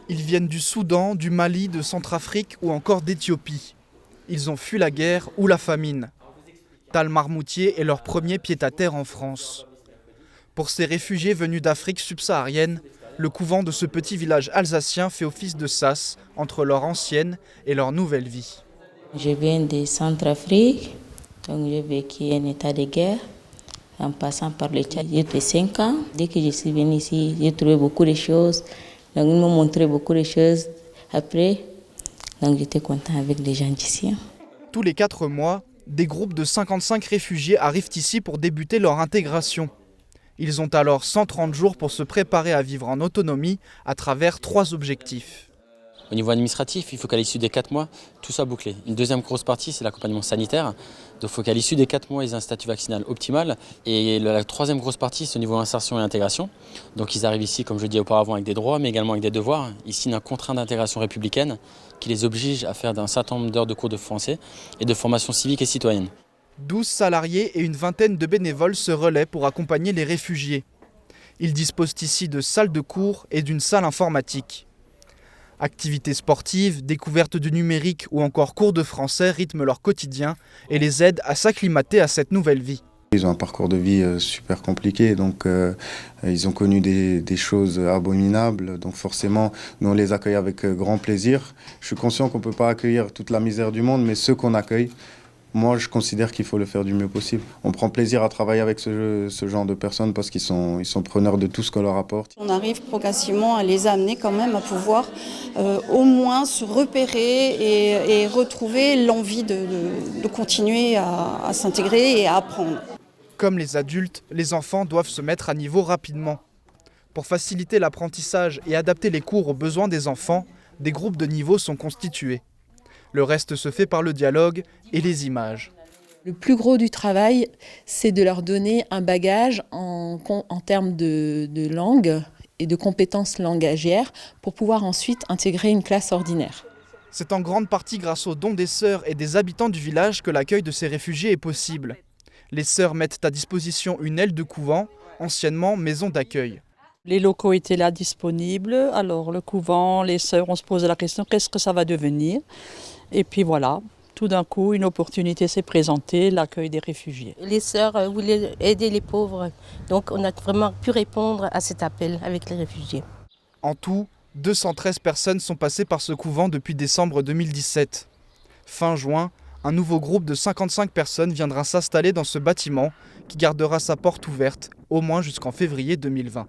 Ils viennent du Soudan, du Mali, de Centrafrique ou encore d'Éthiopie. Ils ont fui la guerre ou la famine. Tal Marmoutier est leur premier pied-à-terre en France. Pour ces réfugiés venus d'Afrique subsaharienne, le couvent de ce petit village alsacien fait office de sas entre leur ancienne et leur nouvelle vie. Je viens de Centrafrique, donc j'ai vécu en état de guerre, en passant par le Tchad. J'ai fait 5 ans. Dès que je suis venue ici, j'ai trouvé beaucoup de choses. Donc ils m'ont montré beaucoup de choses. Après, donc j'étais contente avec les gens d'ici. Tous les 4 mois, des groupes de 55 réfugiés arrivent ici pour débuter leur intégration. Ils ont alors 130 jours pour se préparer à vivre en autonomie à travers 3 objectifs. Au niveau administratif, il faut qu'à l'issue des 4 mois, tout soit bouclé. Une deuxième grosse partie, c'est l'accompagnement sanitaire. Donc il faut qu'à l'issue des 4 mois, ils aient un statut vaccinal optimal. Et la troisième grosse partie, c'est au niveau insertion et intégration. Donc ils arrivent ici, comme je disais auparavant, avec des droits, mais également avec des devoirs. Ils signent un contrat d'intégration républicaine qui les oblige à faire un certain nombre d'heures de cours de français et de formation civique et citoyenne. 12 salariés et une vingtaine de bénévoles se relaient pour accompagner les réfugiés. Ils disposent ici de salles de cours et d'une salle informatique. Activités sportives, découvertes du numérique ou encore cours de français rythment leur quotidien et les aident à s'acclimater à cette nouvelle vie. Ils ont un parcours de vie super compliqué, donc ils ont connu des choses abominables. Donc forcément, nous on les accueille avec grand plaisir. Je suis conscient qu'on ne peut pas accueillir toute la misère du monde, mais ceux qu'on accueille, moi, je considère qu'il faut le faire du mieux possible. On prend plaisir à travailler avec ce genre de personnes parce qu'ils sont preneurs de tout ce qu'on leur apporte. On arrive progressivement à les amener quand même à pouvoir au moins se repérer et retrouver l'envie de continuer à s'intégrer et à apprendre. Comme les adultes, les enfants doivent se mettre à niveau rapidement. Pour faciliter l'apprentissage et adapter les cours aux besoins des enfants, des groupes de niveau sont constitués. Le reste se fait par le dialogue et les images. Le plus gros du travail, c'est de leur donner un bagage en termes de langue et de compétences langagières pour pouvoir ensuite intégrer une classe ordinaire. C'est en grande partie grâce aux dons des sœurs et des habitants du village que l'accueil de ces réfugiés est possible. Les sœurs mettent à disposition une aile de couvent, anciennement maison d'accueil. Les locaux étaient là disponibles, alors le couvent, les sœurs, on se posait la question, qu'est-ce que ça va devenir ? Et puis voilà, tout d'un coup, une opportunité s'est présentée, l'accueil des réfugiés. Les sœurs voulaient aider les pauvres, donc on a vraiment pu répondre à cet appel avec les réfugiés. En tout, 213 personnes sont passées par ce couvent depuis décembre 2017. Fin juin, un nouveau groupe de 55 personnes viendra s'installer dans ce bâtiment qui gardera sa porte ouverte au moins jusqu'en février 2020.